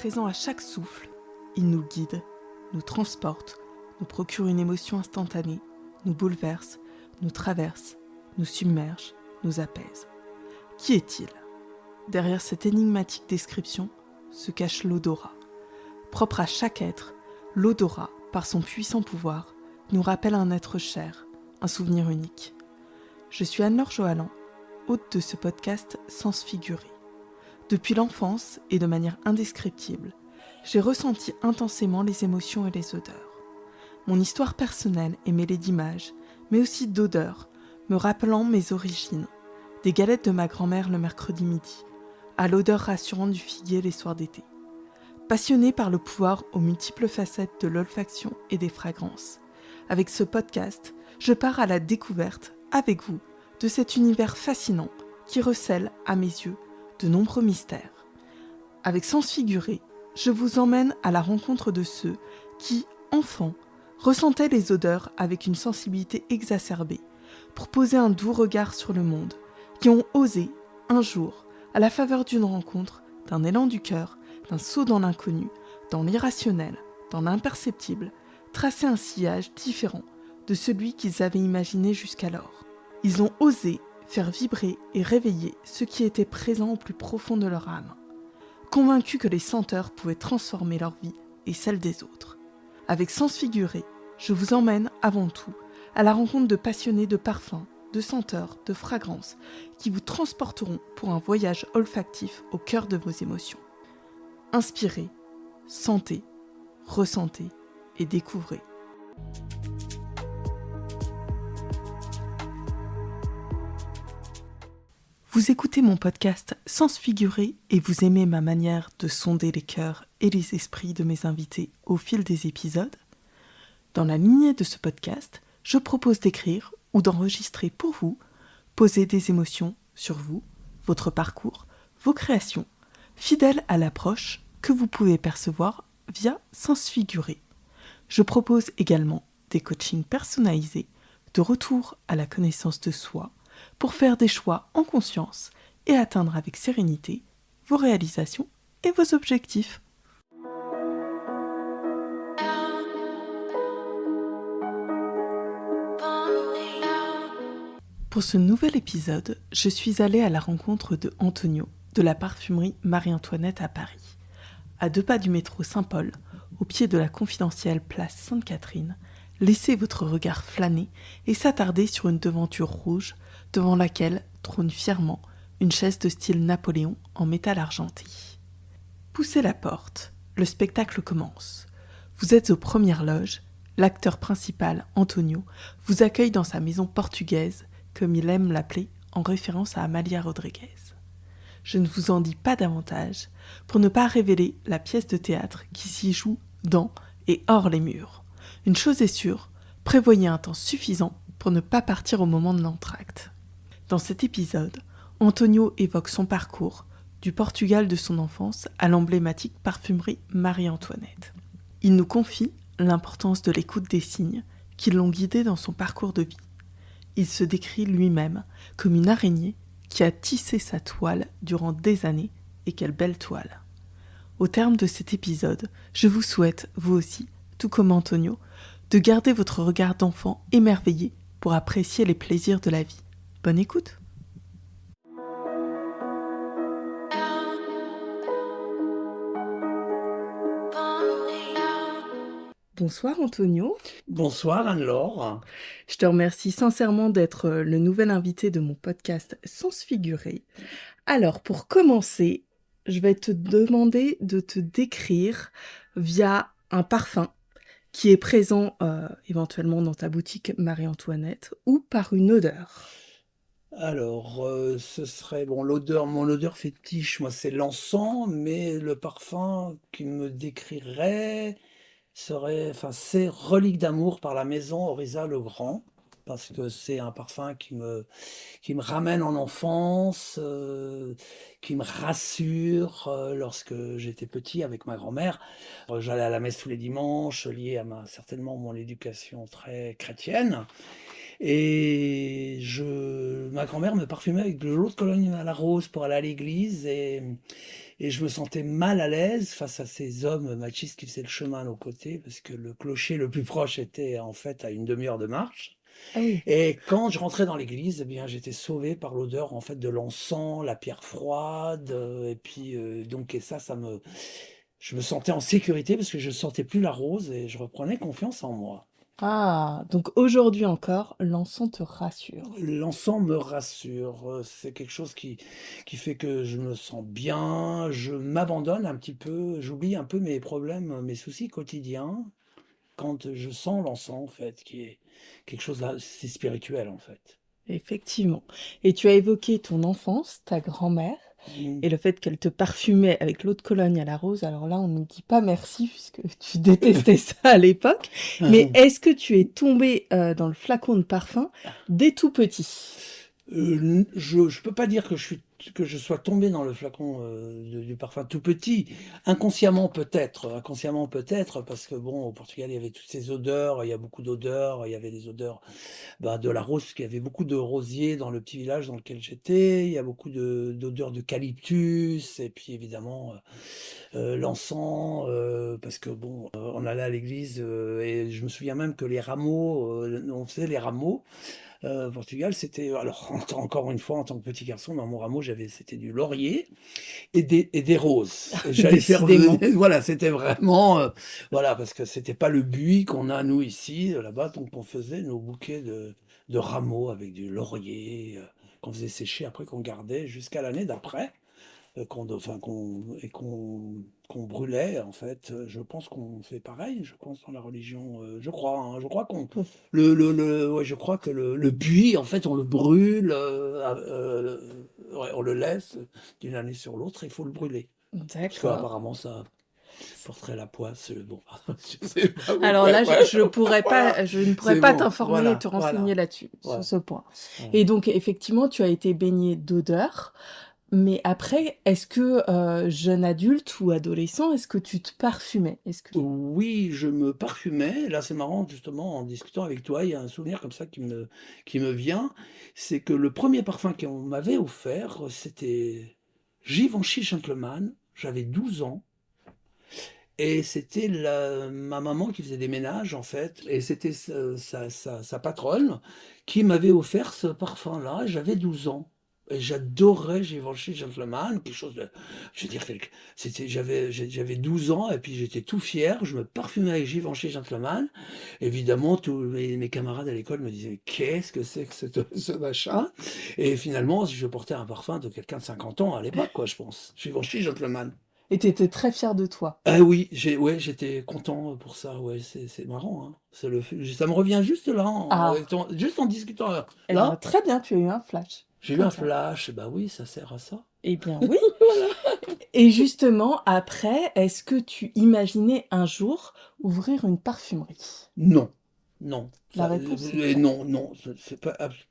présent à chaque souffle. Il nous guide, nous transporte, nous procure une émotion instantanée, nous bouleverse, nous traverse, nous submerge, nous apaise. Qui est-il ? Derrière cette énigmatique description se cache l'odorat. Propre à chaque être, l'odorat, par son puissant pouvoir, nous rappelle un être cher, un souvenir unique. Je suis Anne-Laure Johalan, hôte de ce podcast Sens figuré. Depuis l'enfance et de manière indescriptible, j'ai ressenti intensément les émotions et les odeurs. Mon histoire personnelle est mêlée d'images, mais aussi d'odeurs, me rappelant mes origines, des galettes de ma grand-mère le mercredi midi, à l'odeur rassurante du figuier les soirs d'été. Passionnée par le pouvoir aux multiples facettes de l'olfaction et des fragrances, avec ce podcast, je pars à la découverte, avec vous, de cet univers fascinant qui recèle, à mes yeux, de nombreux mystères. Avec Sens figuré, je vous emmène à la rencontre de ceux qui, enfants, ressentaient les odeurs avec une sensibilité exacerbée pour poser un doux regard sur le monde, qui ont osé, un jour, à la faveur d'une rencontre, d'un élan du cœur, d'un saut dans l'inconnu, dans l'irrationnel, dans l'imperceptible, tracer un sillage différent de celui qu'ils avaient imaginé jusqu'alors. Ils ont osé faire vibrer et réveiller ce qui était présent au plus profond de leur âme, convaincus que les senteurs pouvaient transformer leur vie et celle des autres. Avec Sens figuré, je vous emmène avant tout à la rencontre de passionnés de parfums, de senteurs, de fragrances qui vous transporteront pour un voyage olfactif au cœur de vos émotions. Inspirez, sentez, ressentez et découvrez. Vous écoutez mon podcast Sens figuré et vous aimez ma manière de sonder les cœurs et les esprits de mes invités au fil des épisodes ? Dans la lignée de ce podcast, je propose d'écrire ou d'enregistrer pour vous, poser des émotions sur vous, votre parcours, vos créations, fidèles à l'approche que vous pouvez percevoir via Sens figuré. Je propose également des coachings personnalisés, de retour à la connaissance de soi, pour faire des choix en conscience et atteindre avec sérénité vos réalisations et vos objectifs. Pour ce nouvel épisode, je suis allée à la rencontre de Antonio, de la parfumerie Marie-Antoinette à Paris. À 2 pas du métro Saint-Paul, au pied de la confidentielle place Sainte-Catherine, laissez votre regard flâner et s'attarder sur une devanture rouge devant laquelle trône fièrement une chaise de style Napoléon en métal argenté. Poussez la porte, le spectacle commence. Vous êtes aux premières loges, l'acteur principal, Antonio, vous accueille dans sa maison portugaise, comme il aime l'appeler en référence à Amália Rodrigues. Je ne vous en dis pas davantage pour ne pas révéler la pièce de théâtre qui s'y joue dans et hors les murs. Une chose est sûre, prévoyez un temps suffisant pour ne pas partir au moment de l'entracte. Dans cet épisode, Antonio évoque son parcours, du Portugal de son enfance à l'emblématique parfumerie Marie-Antoinette. Il nous confie l'importance de l'écoute des signes qui l'ont guidé dans son parcours de vie. Il se décrit lui-même comme une araignée qui a tissé sa toile durant des années, et quelle belle toile. Au terme de cet épisode, je vous souhaite, vous aussi, tout comme Antonio, de garder votre regard d'enfant émerveillé pour apprécier les plaisirs de la vie. Bonne écoute! Bonsoir Antonio. Bonsoir Anne-Laure. Je te remercie sincèrement d'être le nouvel invité de mon podcast Sens figuré. Alors pour commencer, je vais te demander de te décrire via un parfum qui est présent éventuellement dans ta boutique Marie-Antoinette ou par une odeur. Alors, ce serait mon odeur fétiche, moi c'est l'encens, mais le parfum qui me décrirait c'est Relique d'amour par la maison Orisa Le Grand, parce que c'est un parfum qui me ramène en enfance, qui me rassure. Lorsque j'étais petit avec ma grand-mère, j'allais à la messe tous les dimanches, lié à certainement mon éducation très chrétienne. Et ma grand-mère me parfumait avec de l'eau de Cologne à la rose pour aller à l'église et je me sentais mal à l'aise face à ces hommes machistes qui faisaient le chemin à nos côtés parce que le clocher le plus proche était en fait à une demi-heure de marche. Ah oui. Et quand je rentrais dans l'église, eh bien, j'étais sauvé par l'odeur en fait de l'encens, la pierre froide, et puis donc et je me sentais en sécurité parce que je sentais plus la rose et je reprenais confiance en moi. Ah, donc aujourd'hui encore, l'encens te rassure. L'encens me rassure, c'est quelque chose qui fait que je me sens bien, je m'abandonne un petit peu, j'oublie un peu mes problèmes, mes soucis quotidiens quand je sens l'encens en fait, qui est quelque chose d'assez spirituel en fait. Effectivement. Et tu as évoqué ton enfance, ta grand-mère, Mmh. et le fait qu'elle te parfumait avec l'eau de Cologne à la rose. Alors là, on ne dit pas merci puisque tu détestais ça à l'époque. Mais est-ce que tu es tombé dans le flacon de parfum dès tout petit? Je peux pas dire que je sois tombé dans le flacon, du parfum tout petit. Inconsciemment peut-être, parce que bon, au Portugal, il y avait toutes ces odeurs, il y a beaucoup d'odeurs, il y avait des odeurs, bah, de la rose, parce qu'il y avait beaucoup de rosiers dans le petit village dans lequel j'étais. Il y a beaucoup d'odeurs d'eucalyptus et puis évidemment, l'encens, parce que bon, on allait à l'église, et je me souviens même que les rameaux, on faisait les rameaux. Au Portugal, c'était alors encore une fois, en tant que petit garçon, dans mon rameau, c'était du laurier et des roses. Et j'allais faire Décidément. voilà, c'était vraiment, voilà, parce que c'était pas le buis qu'on a nous ici, là-bas, donc on faisait nos bouquets de rameaux avec du laurier, qu'on faisait sécher, après qu'on gardait jusqu'à l'année d'après. Qu'on brûlait en fait, je pense qu'on fait pareil, je pense dans la religion, je crois, hein, je crois qu'on ouais, je crois que le buis en fait on le brûle, ouais, on le laisse d'une année sur l'autre, il faut le brûler. Parce D'accord. qu'apparemment ça porterait la poisse, bon, je sais pas, bon, Alors ouais, là, voilà, je pourrais voilà, pas, je ne pourrais c'est pas bon, t'informer et voilà, te renseigner voilà, là-dessus, sur ouais, ce point. ouais. Et donc, effectivement, tu as été baigné d'odeurs. Mais après, est-ce que, jeune adulte ou adolescent, est-ce que tu te parfumais? Est-ce que Oui, je me parfumais. Là, c'est marrant, justement, en discutant avec toi, il y a un souvenir comme ça qui me vient. C'est que le premier parfum qu'on m'avait offert, c'était Givenchy Gentleman. J'avais 12 ans. Et c'était ma maman qui faisait des ménages, en fait. Et c'était sa patronne qui m'avait offert ce parfum-là. J'avais 12 ans. Et j'adorais Givenchy Gentleman, quelque chose de. Je veux dire, j'avais 12 ans et puis j'étais tout fier. Je me parfumais avec Givenchy Gentleman. Évidemment, tous mes camarades à l'école me disaient: qu'est-ce que c'est que ce machin? Et finalement, je portais un parfum de quelqu'un de 50 ans à l'époque, quoi, je pense. Givenchy Gentleman. et tu étais très fier de toi? Ah oui, ouais, j'étais content pour ça, ouais, c'est marrant, hein. Ça me revient juste là, Ah, juste en discutant eh ben, là, très bien, tu as eu un flash, j'ai eu un comme ça. flash, bah oui, ça sert à ça. Eh bien, oui. Voilà. Et justement, après, est-ce que tu imaginais un jour ouvrir une parfumerie? Non, non, La ça, réponse est claire. non, non, c'est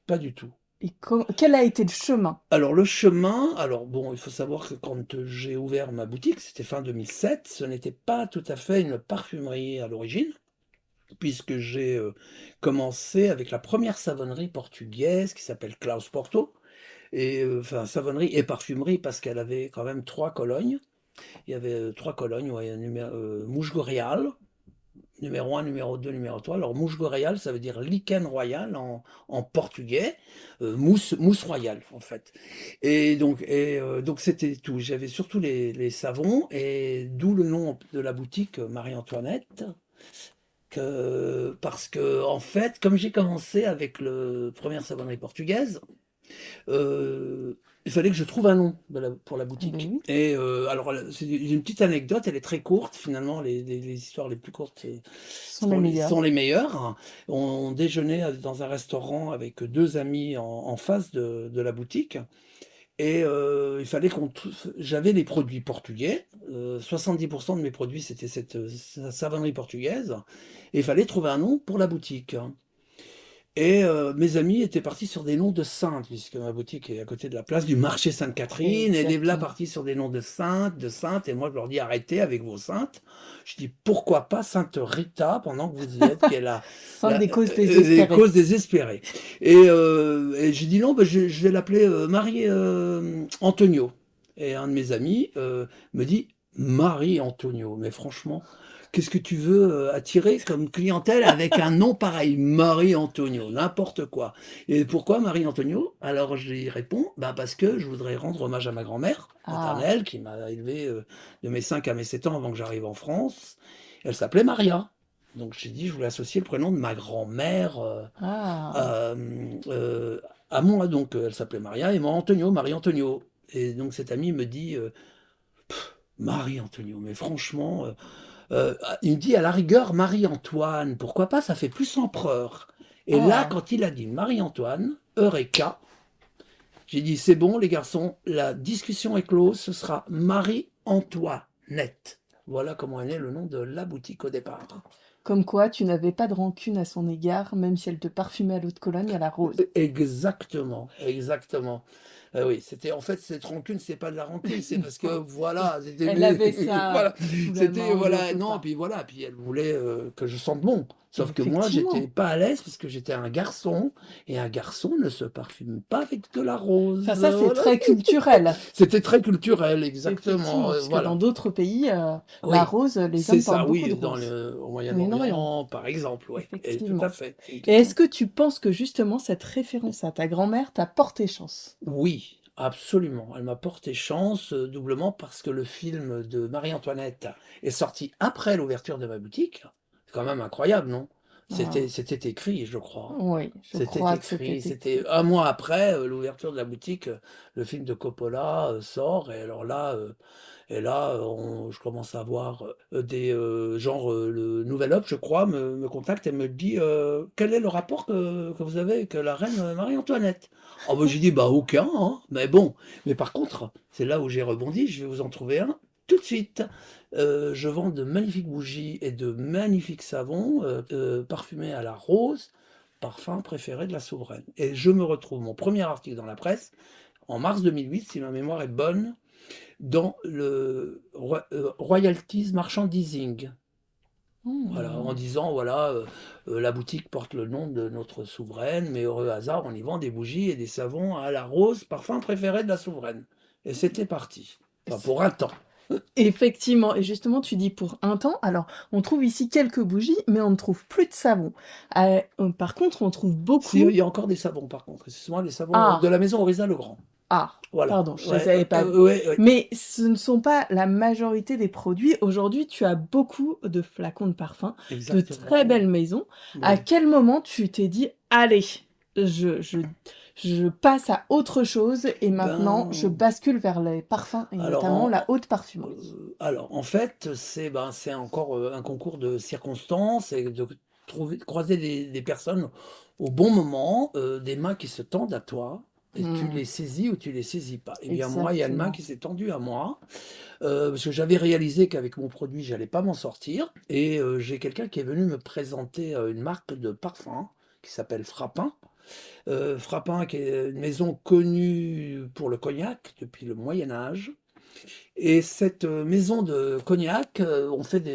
pas du tout. Et quel a été le chemin? Alors le chemin, alors bon, il faut savoir que quand j'ai ouvert ma boutique, c'était fin 2007, ce n'était pas tout à fait une parfumerie à l'origine, puisque j'ai commencé avec la première savonnerie portugaise qui s'appelle Klaus Porto. Et enfin savonnerie et parfumerie parce qu'elle avait quand même 3 colognes. Il y avait, 3 colognes, ouais, mouche boréale, numéro un, numéro 2, numéro 3. Alors mouche boréale, ça veut dire lichen royal en portugais, mousse royale en fait. Donc c'était tout. J'avais surtout les savons et d'où le nom de la boutique, Marie-Antoinette, parce que en fait, comme j'ai commencé avec le première savonnerie portugaise, il fallait que je trouve un nom pour la Eh ben boutique. oui, Et alors, c'est une petite anecdote, elle est très courte, finalement, les histoires les plus courtes ce sont les meilleurs. sont les meilleures. On déjeunait dans un restaurant avec deux amis en face de la boutique. Et il fallait j'avais les produits portugais. 70% de mes produits, c'était cette savonnerie portugaise. Et il fallait trouver un nom pour la boutique. Et mes amis étaient partis sur des noms de saintes, puisque ma boutique est à côté de la place du marché Sainte-Catherine. Elle est là Exactement. partie sur des noms de saintes. Et moi, je leur dis, arrêtez avec vos saintes. Je dis, pourquoi pas Sainte Rita, pendant que vous y êtes, qui est Sainte des causes les désespérées. causes désespérées. Et j'ai dit, non, ben, je vais l'appeler Marie Antonio. Et un de mes amis me dit, Marie Antonio. Mais franchement, qu'est-ce que tu veux attirer comme clientèle avec un nom pareil, Marie Antonio, n'importe quoi. Et pourquoi Marie Antonio? Alors je lui réponds, bah parce que je voudrais rendre hommage à ma grand-mère Ah, maternelle qui m'a élevé de mes 5 à mes 7 ans avant que j'arrive en France. Elle s'appelait Maria. Donc j'ai dit, je voulais associer le prénom de ma grand-mère ah, euh, euh, à moi. Donc elle s'appelait Maria et moi Antonio, Marie Antonio. Et donc cet ami me dit, Marie Antonio, mais franchement, il me dit à la rigueur Marie-Antoine, pourquoi pas, ça fait plus empereur. Et là, ah. quand il a dit Marie-Antoine, Eureka, j'ai dit c'est bon les garçons, la discussion est close, ce sera Marie-Antoinette. Voilà comment est né le nom de la boutique au départ. Comme quoi, tu n'avais pas de rancune à son égard, même si elle te parfumait à l'eau de Cologne à la rose. Exactement, exactement. Oui, c'était en fait cette rancune, c'est pas de la rancune, c'est parce que voilà, c'était Elle avait ça voilà, sous la main, c'était on lui en voilà, veut non, pas. puis voilà, puis elle voulait que je sente bon. Sauf que moi, j'étais Effectivement. pas à l'aise parce que j'étais un garçon et un garçon ne se parfume pas avec de la Enfin, rose. ça, c'est Voilà. très culturel. C'était très culturel, exactement. Effectivement, puisque dans Voilà. d'autres pays, la Oui, rose, les c'est hommes portent ça, beaucoup de oui, dans roses. au Moyen-Orient, Moyen-Orient, par exemple, oui, et tout à effectivement. fait. C'est une Et est-ce question. que tu penses que justement cette référence à ta grand-mère t'a porté chance? Oui, absolument. Elle m'a porté chance, doublement parce que le film de Marie-Antoinette est sorti après l'ouverture de ma boutique. C'est quand même incroyable, non? Ah, C'était écrit, je crois. oui, je C'était crois que c'était écrit, c'était écrit. un mois après l'ouverture de la boutique, le film de Coppola sort et alors là, je commence à voir des genre le Nouvel Obs, je crois, me contacte et me dit quel est le rapport que vous avez avec la reine Marie-Antoinette? Oh, bah, j'ai dit bah aucun, hein. Mais bon, mais par contre, c'est là où j'ai rebondi, je vais vous en trouver un tout de suite. Je vends de magnifiques bougies et de magnifiques savons parfumés à la rose, parfum préféré de la souveraine. Et je me retrouve mon premier article dans la presse en mars 2008, si ma mémoire est bonne, dans le Royalties Merchandising. Voilà, en Hmm. disant, voilà, la boutique porte le nom de notre souveraine, mais heureux hasard, on y vend des bougies et des savons à la rose, parfum préféré de la souveraine. Et c'était parti. Enfin, pour un temps. Effectivement, et justement, tu dis pour un temps. Alors, on trouve ici quelques bougies, mais on ne trouve plus de savon. Par contre, on trouve Si, il beaucoup. y a encore des savons, par contre. C'est souvent les savons de Ah, la maison Orisa Legrand. ah, Voilà. pardon, je ne Ouais, savais pas. ouais, ouais. Mais ce ne sont pas la majorité des produits. Aujourd'hui, tu as beaucoup de flacons de parfum, de très Exactement. belles maisons. À Oui. quel moment tu t'es dit, allez, je, je, je passe à autre chose et maintenant je Ben, bascule vers les parfums et alors, notamment la haute parfumerie. alors, en fait, c'est encore un concours de circonstances et de croiser des personnes au bon moment, des mains qui se tendent à toi, et tu Hmm, les saisis ou tu les saisis pas. Eh bien, moi, il y a une main exactement. qui s'est tendue à moi, parce que j'avais réalisé qu'avec mon produit, j'allais pas m'en sortir, et j'ai quelqu'un qui est venu me présenter une marque de parfum qui s'appelle Frappin. Frappin, qui est une maison connue pour le cognac depuis le Moyen Âge. Et cette maison de cognac,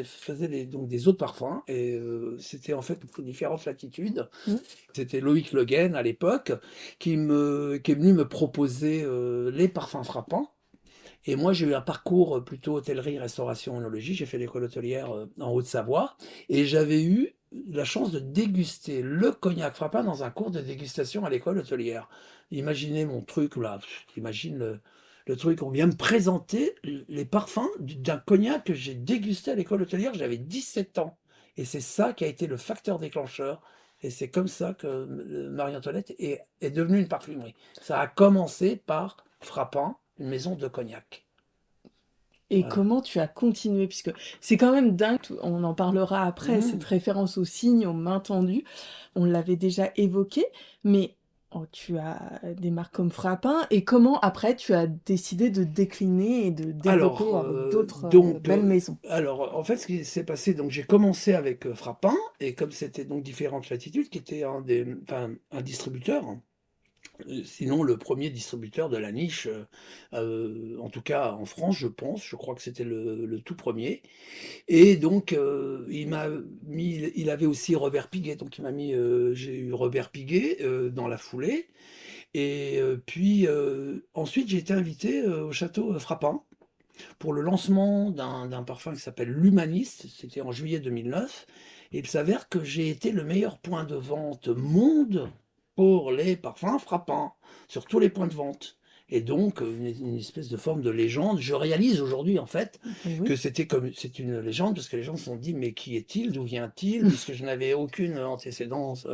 faisait donc des eaux de parfum, et c'était en fait pour différentes latitudes. Hmm. C'était Loïc Le Guen à l'époque qui est venu me proposer les parfums frappants. Et moi, j'ai eu un parcours plutôt hôtellerie, restauration, oenologie. J'ai fait l'école hôtelière en Haute-Savoie. Et j'avais eu la chance de déguster le cognac frappin dans un cours de dégustation à l'école hôtelière. Imaginez mon truc là. Imagine le truc. On vient me présenter les parfums d'un cognac que j'ai dégusté à l'école hôtelière. J'avais 17 ans. Et c'est ça qui a été le facteur déclencheur. Et c'est comme ça que Marie-Antoinette est devenue une parfumerie. Ça a commencé par Frappin, une maison de cognac. Et Voilà. comment tu as continué? Puisque c'est quand même dingue, on en parlera après, cette Mmh. référence aux signes, aux mains tendues, on l'avait déjà évoqué, mais tu as des marques comme Frappin et comment après tu as décidé de décliner et de développer Alors, avec d'autres, donc, belles maisons? alors, en fait, ce qui s'est passé, donc j'ai commencé avec, Frappin et comme c'était donc Différentes Latitudes qui était un distributeur, sinon le premier distributeur de la niche, en tout cas en France, je pense. Je crois que c'était le tout premier. Et donc, il avait aussi Robert Piguet, donc il m'a mis, j'ai eu Robert Piguet, dans la foulée et puis, ensuite j'ai été invité, au château, Frappin pour le lancement d'un parfum qui s'appelle l'Humaniste, c'était en juillet 2009, et il s'avère que j'ai été le meilleur point de vente monde pour les parfums Frappin, sur tous les points de vente. Et donc, une espèce de forme de légende. Je réalise aujourd'hui, en fait, que Oui. c'est une légende, parce que les gens se sont dit, mais qui est-il? D'où vient-il? Puisque je n'avais aucune antécédence.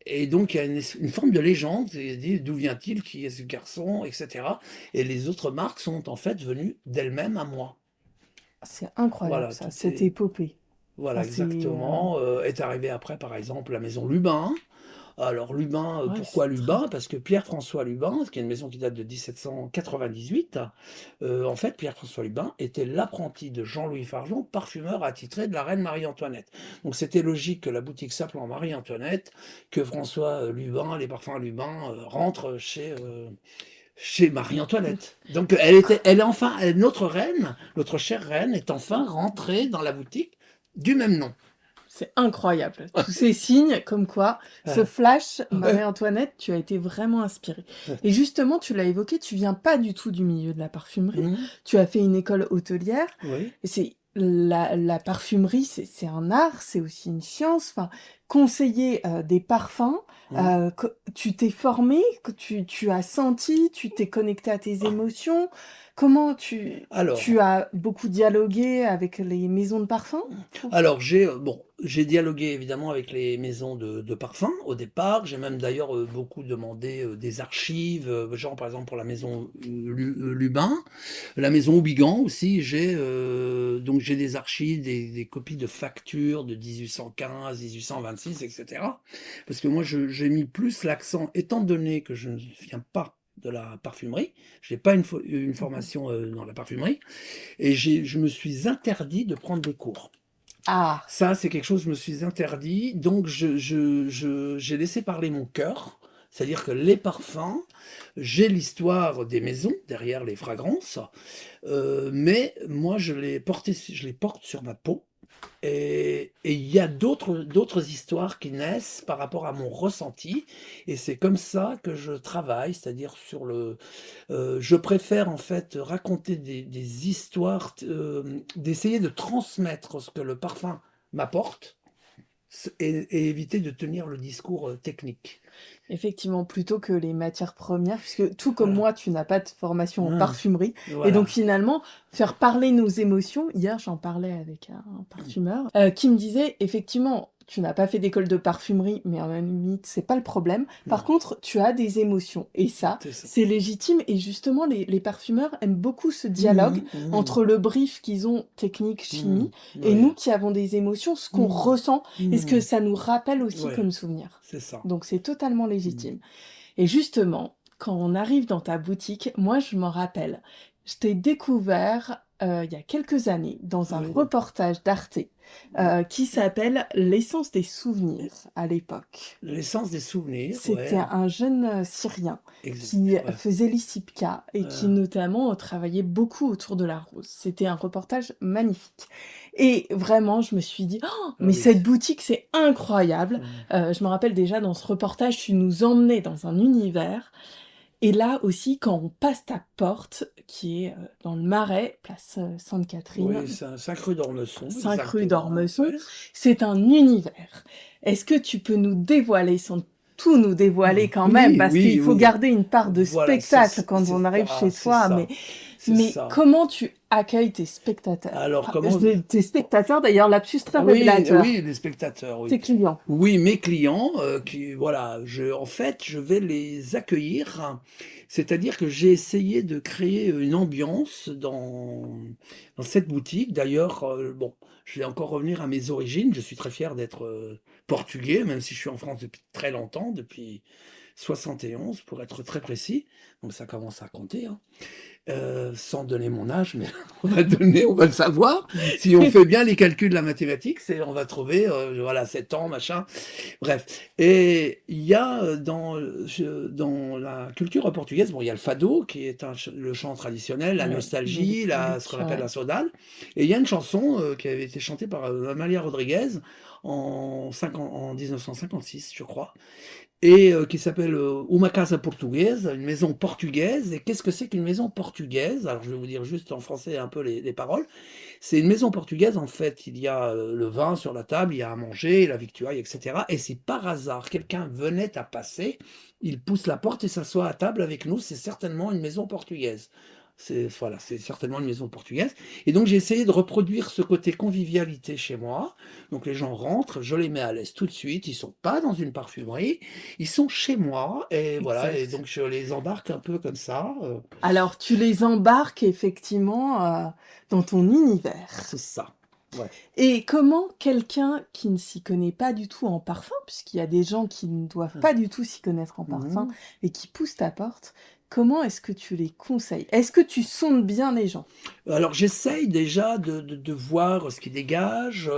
Et donc, il y a une forme de légende, et dit d'où vient-il, qui est ce garçon, etc. Et les autres marques sont en fait venues d'elles-mêmes à moi. C'est incroyable Voilà, ça, tout cette est. épopée. Voilà, Enfin, exactement. Est arrivé après, par exemple, la maison Lubin. Alors, Lubin, ouais, pourquoi c'est très Lubin? Parce que Pierre-François Lubin, qui est une maison qui date de 1798, en fait, Pierre-François Lubin était l'apprenti de Jean-Louis Fargeon, parfumeur attitré de la reine Marie-Antoinette. Donc, c'était logique que la boutique s'appelant Marie-Antoinette, que François Lubin, les parfums Lubin, rentrent chez Marie-Antoinette. Donc elle est enfin, notre reine, notre chère reine est enfin rentrée dans la boutique du même nom. c'est incroyable. Tous ces signes comme quoi, ce Euh, flash, ouais. Marie-Antoinette, tu as été vraiment inspirée. Et justement, tu l'as évoqué, tu viens pas du tout du milieu de la parfumerie. Mhm. Tu as fait une école hôtelière. Oui. Et c'est la parfumerie, c'est un art, c'est aussi une science. Enfin, conseiller des parfums, Mhm. tu t'es formé, que tu as senti, tu t'es connecté à tes émotions. Comment tu Alors, as beaucoup dialogué avec les maisons de parfums pour... Alors, j'ai dialogué évidemment avec les maisons de parfums au départ. J'ai même d'ailleurs beaucoup demandé des archives, genre par exemple pour la maison Lubin, la maison Aubigan aussi. Donc j'ai des archives, des copies de factures de 1815, 1826, etc. Parce que moi, j'ai mis plus l'accent, étant donné que je ne viens pas de la parfumerie, je n'ai pas une Mhm. formation dans la parfumerie, et je me suis interdit de prendre des cours. Ah, Ça, c'est quelque chose que je me suis interdit. Donc, j'ai laissé parler mon cœur. C'est-à-dire que les parfums, j'ai l'histoire des maisons derrière les fragrances, mais moi, je les porte sur ma peau. Et il y a d'autres histoires qui naissent par rapport à mon ressenti. Et c'est comme ça que je travaille, c'est-à-dire je préfère en fait raconter des histoires, d'essayer de transmettre ce que le parfum m'apporte et éviter de tenir le discours technique. effectivement, plutôt que les matières premières, puisque tout comme Voilà. moi, tu n'as pas de formation en Hein, parfumerie. Et donc voilà. finalement, faire parler nos émotions, hier j'en parlais avec un parfumeur, qui me disait, effectivement, tu n'as pas fait d'école de parfumerie, mais en même limite, c'est pas le problème. Par Non, contre, tu as des émotions. Et ça, c'est ça. c'est légitime. Et justement, les parfumeurs aiment beaucoup ce dialogue Mhm, mhm, entre le brief qu'ils ont technique, chimie, mhm, et nous ouais. qui avons des émotions, ce qu'on Mhm, ressent et ce que mhm, ça nous rappelle aussi ouais, comme souvenir. c'est ça. Donc c'est totalement Mhm, légitime. Et justement, quand on arrive dans ta boutique, moi je m'en rappelle, je t'ai découvert il y a quelques années dans un oui. reportage d'Arte qui s'appelle L'essence des souvenirs à l'époque. L'essence des souvenirs, C'était ouais. un jeune Syrien Exact, qui ouais. faisait l'ISIPCA et qui Euh, notamment travaillait beaucoup autour de la rose. C'était un reportage magnifique. Et vraiment, je me suis dit, oh, ah mais oui. cette boutique, c'est incroyable. Je me rappelle déjà dans ce reportage, tu nous emmenais dans un univers. Et là aussi, quand on passe ta porte, qui est dans le Marais, place Sainte-Catherine, Oui, c'est un 5 rue d'Ormesson, 5 rue exactement. d'Ormesson, Ouais. c'est un univers. Est-ce que tu peux nous dévoiler, sans tout nous dévoiler quand même, Oui, parce qu'il oui, faut oui. garder une part de Voilà, spectacle quand on arrive chez c'est toi, ça, c'est mais ça. comment tu accueilles tes spectateurs? Alors, Enfin, comment. tes spectateurs, d'ailleurs, lapsus très Oui, révélateur. oui, les spectateurs, oui. Tes clients. Oui, mes clients, voilà, en fait, je vais les accueillir. C'est-à-dire que j'ai essayé de créer une ambiance dans cette boutique. D'ailleurs, bon, je vais encore revenir à mes origines. Je suis très fier d'être portugais, même si je suis en France depuis très longtemps, depuis 71 pour être très précis, donc ça commence à compter, hein. Sans donner mon âge, mais on va le savoir. Si on fait bien les calculs de la mathématique, on va trouver, voilà, 7 ans, machin. Bref. Et il y a dans la culture portugaise, bon, il y a le fado, qui est le chant traditionnel, la nostalgie, ce qu'on appelle la saudade. Et il y a une chanson qui avait été chantée par Amália Rodrigues en 1956, je crois, et qui s'appelle Uma Casa Portuguesa, une maison portugaise. Et qu'est-ce que c'est qu'une maison portugaise? Alors je vais vous dire juste en français un peu les paroles. C'est une maison portugaise, en fait, il y a le vin sur la table, il y a à manger, la victuaille, etc. Et si par hasard quelqu'un venait à passer, il pousse la porte et s'assoit à table avec nous, c'est certainement une maison portugaise. Voilà, c'est certainement une maison portugaise. Et donc j'ai essayé de reproduire ce côté convivialité chez moi. Donc les gens rentrent, je les mets à l'aise tout de suite, ils sont pas dans une parfumerie, ils sont chez moi, et voilà, et donc je les embarque un peu comme ça. Alors tu les embarques effectivement dans ton univers. C'est ça. Ouais. Et comment quelqu'un qui ne s'y connaît pas du tout en parfum, puisqu'il y a des gens qui ne doivent pas du tout s'y connaître en parfum et qui poussent ta porte, comment est-ce que tu les conseilles? Est-ce que tu sondes bien les gens? Alors j'essaye déjà de voir ce qui dégage.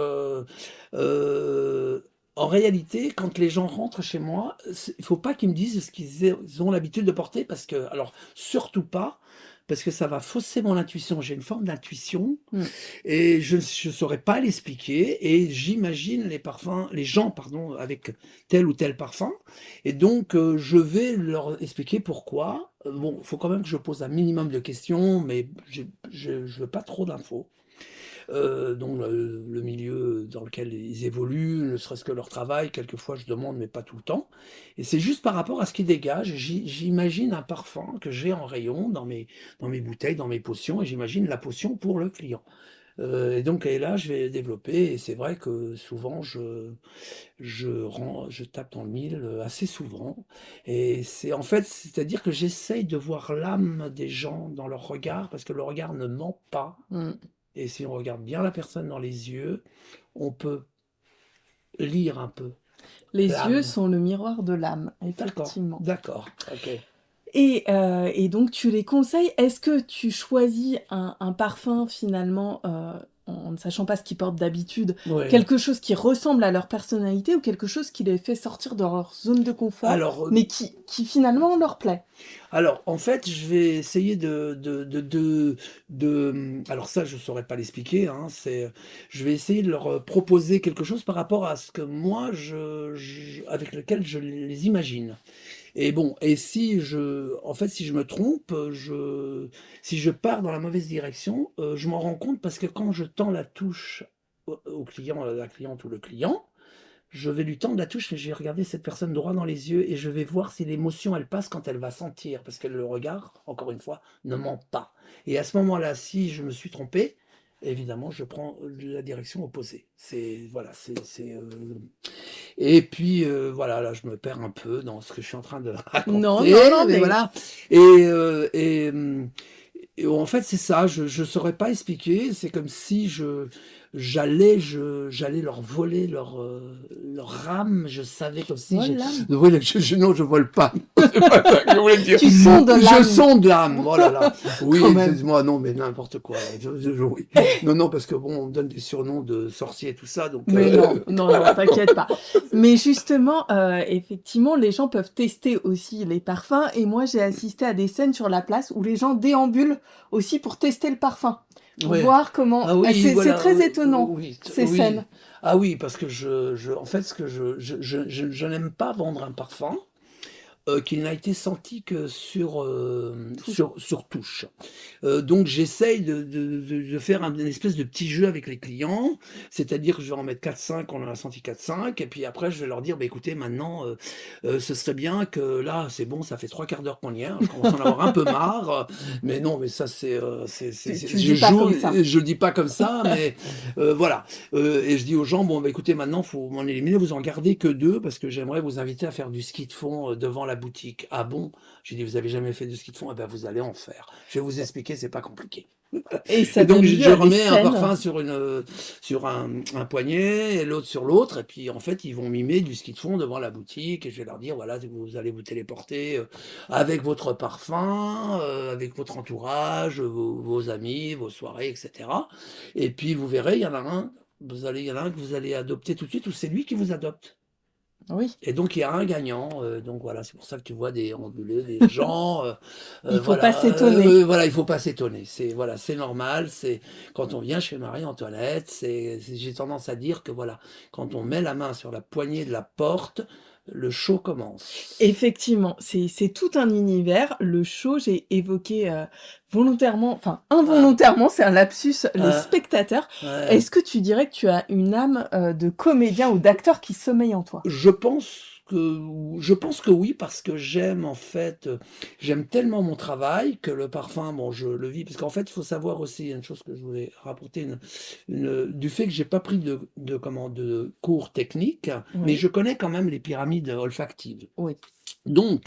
En réalité, quand les gens rentrent chez moi, il ne faut pas qu'ils me disent ce qu'ils ont l'habitude de porter, parce que, alors surtout pas, parce que ça va fausser mon intuition. J'ai une forme d'intuition et je ne saurais pas l'expliquer, et j'imagine les gens, pardon, avec tel ou tel parfum, et donc je vais leur expliquer pourquoi. Bon, il faut quand même que je pose un minimum de questions, mais je ne veux pas trop d'infos. Donc le milieu dans lequel ils évoluent, ne serait-ce que leur travail, quelquefois je demande, mais pas tout le temps. Et c'est juste par rapport à ce qu'ils dégagent. J'imagine un parfum que j'ai en rayon dans mes bouteilles, dans mes potions, et j'imagine la potion pour le client. Et donc là, je vais développer, et c'est vrai que souvent je tape dans le mille assez souvent. Et c'est-à-dire que j'essaye de voir l'âme des gens dans leur regard, parce que le regard ne ment pas. Et si on regarde bien la personne dans les yeux, on peut lire un peu. Les yeux sont le miroir de l'âme, effectivement. D'accord, ok. Et donc tu les conseilles. Est-ce que tu choisis un parfum finalement en ne sachant pas ce qu'ils portent d'habitude, quelque chose qui ressemble à leur personnalité, ou quelque chose qui les fait sortir de leur zone de confort, mais qui finalement leur plaît? Alors, en fait, je vais essayer alors ça, je ne saurais pas l'expliquer, hein, je vais essayer de leur proposer quelque chose par rapport à ce que moi, avec lequel je les imagine. Et bon, et si je me trompe, si je pars dans la mauvaise direction, je m'en rends compte, parce que quand je tends la touche au client, à la cliente ou le client, je vais lui tendre la touche, mais je vais regarder cette personne droit dans les yeux, et je vais voir si l'émotion, elle passe quand elle va sentir, parce que le regard, encore une fois, ne ment pas. Et à ce moment-là, si je me suis trompé, évidemment, je prends la direction opposée. Et puis, voilà, là, je me perds un peu dans ce que je suis en train de raconter. Non, mais voilà. Et en fait, c'est ça, je ne saurais pas expliquer. C'est comme si j'allais leur voler leur âme. Je savais comme si non, je vole pas. C'est pas ça que je voulais dire. Tu sondes l'âme. Je sonde l'âme. Oh là là. Oui, excuse-moi, non, mais n'importe quoi. Oui. Non, parce que bon, on me donne des surnoms de sorciers et tout ça. Donc, mais non, t'inquiète pas. Mais justement, effectivement, les gens peuvent tester aussi les parfums. Et moi, j'ai assisté à des scènes sur la place où les gens déambulent aussi pour tester le parfum. Pour voir comment... c'est très étonnant, ces scènes. Ah oui, parce que en fait, ce que je n'aime pas vendre un parfum qui n'a été senti que sur touche. Donc j'essaye de faire une espèce de petit jeu avec les clients, c'est-à-dire que je vais en mettre 4-5, on en a senti 4-5, et puis après je vais leur dire, bah, écoutez, maintenant, ce serait bien que là, c'est bon, ça fait 3/4 d'heure qu'on y est, je commence à en avoir un peu marre, mais non, mais ça je le dis pas comme ça, mais voilà. Et je dis aux gens, bon, bah, écoutez, maintenant, faut m'en éliminer, vous en gardez que 2, parce que j'aimerais vous inviter à faire du ski de fond devant la la boutique. Ah bon? J'ai dit: «Vous avez jamais fait de ski de fond? Eh ben, vous allez en faire. Je vais vous expliquer, c'est pas compliqué». Et ça Et donc donne je lieu je à des remets un scènes. parfum sur un poignet et l'autre sur l'autre et puis en fait, ils vont mimer du ski de fond devant la boutique et je vais leur dire: «Voilà, vous allez vous téléporter, avec votre parfum, avec votre entourage, vos amis, vos soirées et cetera et puis vous verrez, il y en a un que vous allez adopter tout de suite ou c'est lui qui vous adopte». Oui, Et donc il y a un gagnant, donc voilà, c'est pour ça que tu vois déambuler des gens, il faut pas s'étonner. voilà, il faut pas s'étonner. Voilà, c'est normal, c'est quand on vient chez Marie-Antoinette, j'ai tendance à dire que voilà, quand on met la main sur la poignée de la porte, le show commence. Effectivement, c'est tout un univers. Le show, j'ai évoqué, volontairement, enfin Ah, involontairement, c'est un lapsus, les ah, spectateurs. ouais. Est-ce que tu dirais que tu as une âme, de comédien ou d'acteur qui sommeille en toi? Je pense je pense que oui, parce que j'aime en fait, j'aime tellement mon travail que le parfum, bon, je le vis parce qu'en fait, il faut savoir aussi, il y a une chose que je voulais rapporter, du fait que j'ai pas pris de cours techniques, mais Oui, je connais quand même les pyramides olfactives. oui. Donc,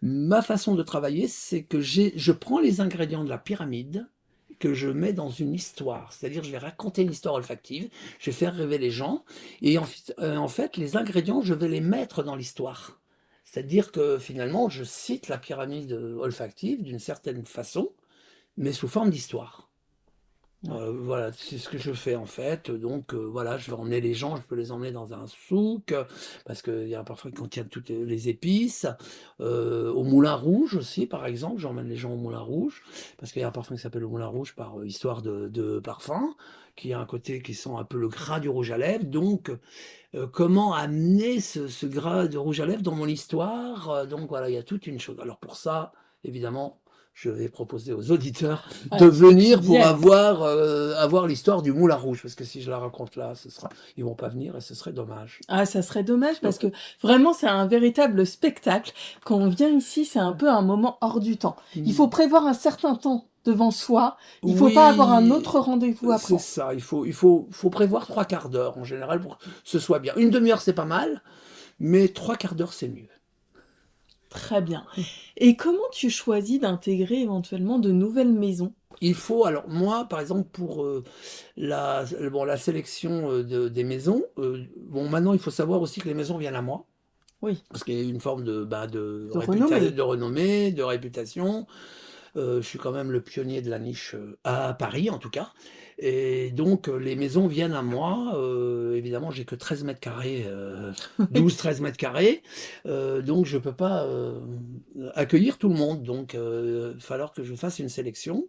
ma façon de travailler, c'est que je prends les ingrédients de la pyramide que je mets dans une histoire. C'est-à-dire, je vais raconter une histoire olfactive, je vais faire rêver les gens, et en fait, les ingrédients, je vais les mettre dans l'histoire. C'est-à-dire que finalement, je cite la pyramide olfactive d'une certaine façon, mais sous forme d'histoire. Ouais. Voilà, c'est ce que je fais en fait, donc voilà, je vais emmener les gens, je peux les emmener dans un souk, parce qu'il y a un parfum qui contient toutes les épices, au Moulin Rouge aussi par exemple, j'emmène les gens au Moulin Rouge, parce qu'il y a un parfum qui s'appelle le Moulin Rouge par, histoire de parfum, qui a un côté qui sent un peu le gras du rouge à lèvres, donc comment amener ce gras de rouge à lèvres dans mon histoire, donc voilà, il y a toute une chose. Alors pour ça, évidemment, je vais proposer aux auditeurs Ah, de il faut qu'ils venir pour viennent. avoir l'histoire du Moulin Rouge, parce que si je la raconte là, ils vont pas venir et ce serait dommage. Ah, ça serait dommage parce que vraiment, c'est un véritable spectacle. Quand on vient ici, c'est un peu un moment hors du temps. Il faut Mmh. prévoir un certain temps devant soi. Il faut pas avoir un autre Oui, rendez-vous c'est après. ça, il faut prévoir 3/4 d'heure en général pour que ce soit bien. Une demi heure, c'est pas mal, mais 3/4 d'heure, c'est mieux. Très bien. Et comment tu choisis d'intégrer éventuellement de nouvelles maisons? Il faut alors moi, par exemple, pour, la sélection, des maisons, bon maintenant il faut savoir aussi que les maisons viennent à moi, Oui, parce qu'il y a une forme de renommée. de renommée, de réputation. Je suis quand même le pionnier de la niche, à Paris en tout cas et donc les maisons viennent à moi, évidemment j'ai que 13 m², Oui. 12-13 m², donc je peux pas, accueillir tout le monde donc il va falloir que je fasse une sélection.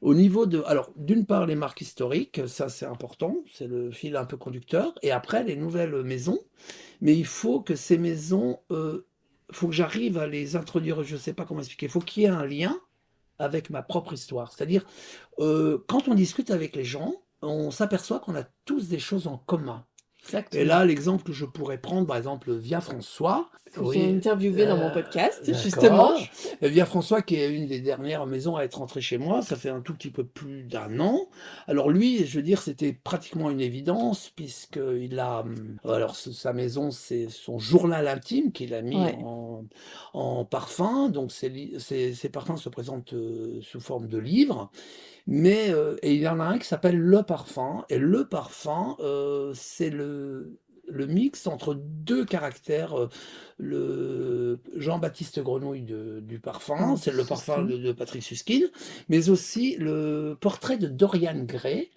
Au niveau de alors d'une part les marques historiques, ça c'est important, c'est le fil un peu conducteur et après les nouvelles maisons, mais il faut que ces maisons, faut que j'arrive à les introduire, je sais pas comment expliquer, il faut qu'il y ait un lien avec ma propre histoire. C'est-à-dire, quand on discute avec les gens, on s'aperçoit qu'on a tous des choses en commun. Et Exactement. là, l'exemple que je pourrais prendre, par exemple, Via François, Que j'ai oui, interviewé dans mon podcast, justement. d'accord. Via François, qui est une des dernières maisons à être rentrée chez moi, ça fait un tout petit peu plus d'un an. Alors lui, je veux dire, c'était pratiquement une évidence, puisqu'il a, alors sa maison, c'est son journal intime qu'il a mis Ouais. en parfum, donc ces parfums se présentent sous forme de livres. Mais, et il y en a un qui s'appelle Le Parfum et Le Parfum, c'est le mix entre 2 caractères, le Jean-Baptiste Grenouille du parfum, Mmh, c'est le parfum Susskind. de Patrick Suskind, mais aussi le portrait de Dorian Gray,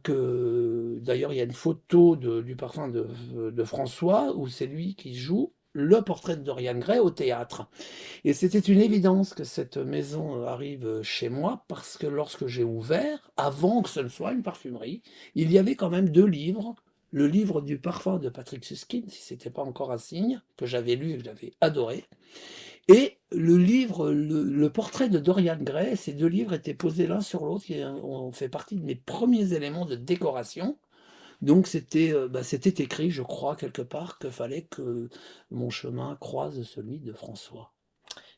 que d'ailleurs il y a une photo du parfum de François où c'est lui qui joue le portrait de Dorian Gray au théâtre. Et c'était une évidence que cette maison arrive chez moi parce que lorsque j'ai ouvert, avant que ce ne soit une parfumerie, il y avait quand même 2 livres. Le livre du parfum de Patrick Suskind, si c'était pas encore un signe, que j'avais lu et que j'avais adoré, et le livre, le portrait de Dorian Gray. Ces 2 livres étaient posés l'un sur l'autre et ont fait partie de mes premiers éléments de décoration. Donc c'était écrit, je crois, quelque part, qu'il fallait que mon chemin croise celui de François.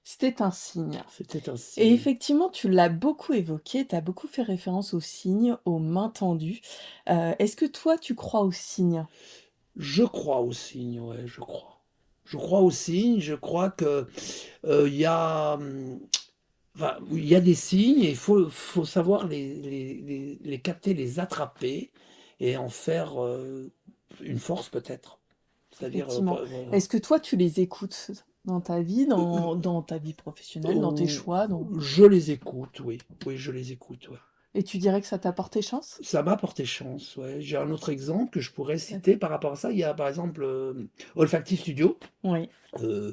C'était un signe. C'était un Et signe. effectivement, tu l'as beaucoup évoqué, tu as beaucoup fait référence aux signes, aux mains tendues. Est-ce que toi, tu crois aux signes? Je crois aux signes, ouais, je crois. Je crois aux signes, je crois que il y a, enfin, il y a des signes et faut savoir les capter, les attraper et en faire une force peut-être. C'est-à-dire, Effectivement. Est-ce que toi, tu les écoutes dans ta vie, dans ta vie professionnelle, dans tes euh, choix, je les écoute, oui. Oui, je les écoute, ouais. et tu dirais que ça t'a porté chance? Ça m'a porté chance, ouais. J'ai un autre exemple que je pourrais D'accord. citer par rapport à ça. Il y a par exemple Olfactive Studio, Oui. euh,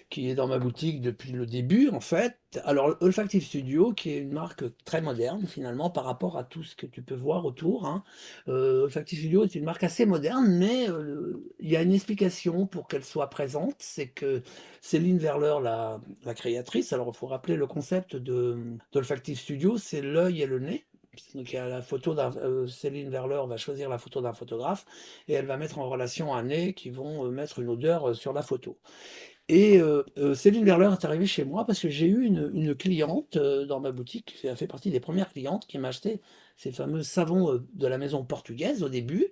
qui est dans ma boutique depuis le début en fait. Alors Olfactive Studio, qui est une marque très moderne finalement par rapport à tout ce que tu peux voir autour, hein. Olfactive Studio est une marque assez moderne, mais il y a une explication pour qu'elle soit présente, c'est que Céline Verleur, la créatrice, alors il faut rappeler le concept d'Olfactive Studio, c'est l'œil et le nez. Donc il y a la photo Céline Verleur va choisir la photo d'un photographe et elle va mettre en relation un nez qui vont mettre une odeur sur la photo. Et Céline Verleur est arrivée chez moi parce que j'ai eu une cliente dans ma boutique, qui a fait partie des premières clientes qui m'a acheté ces fameux savons de la maison portugaise au début,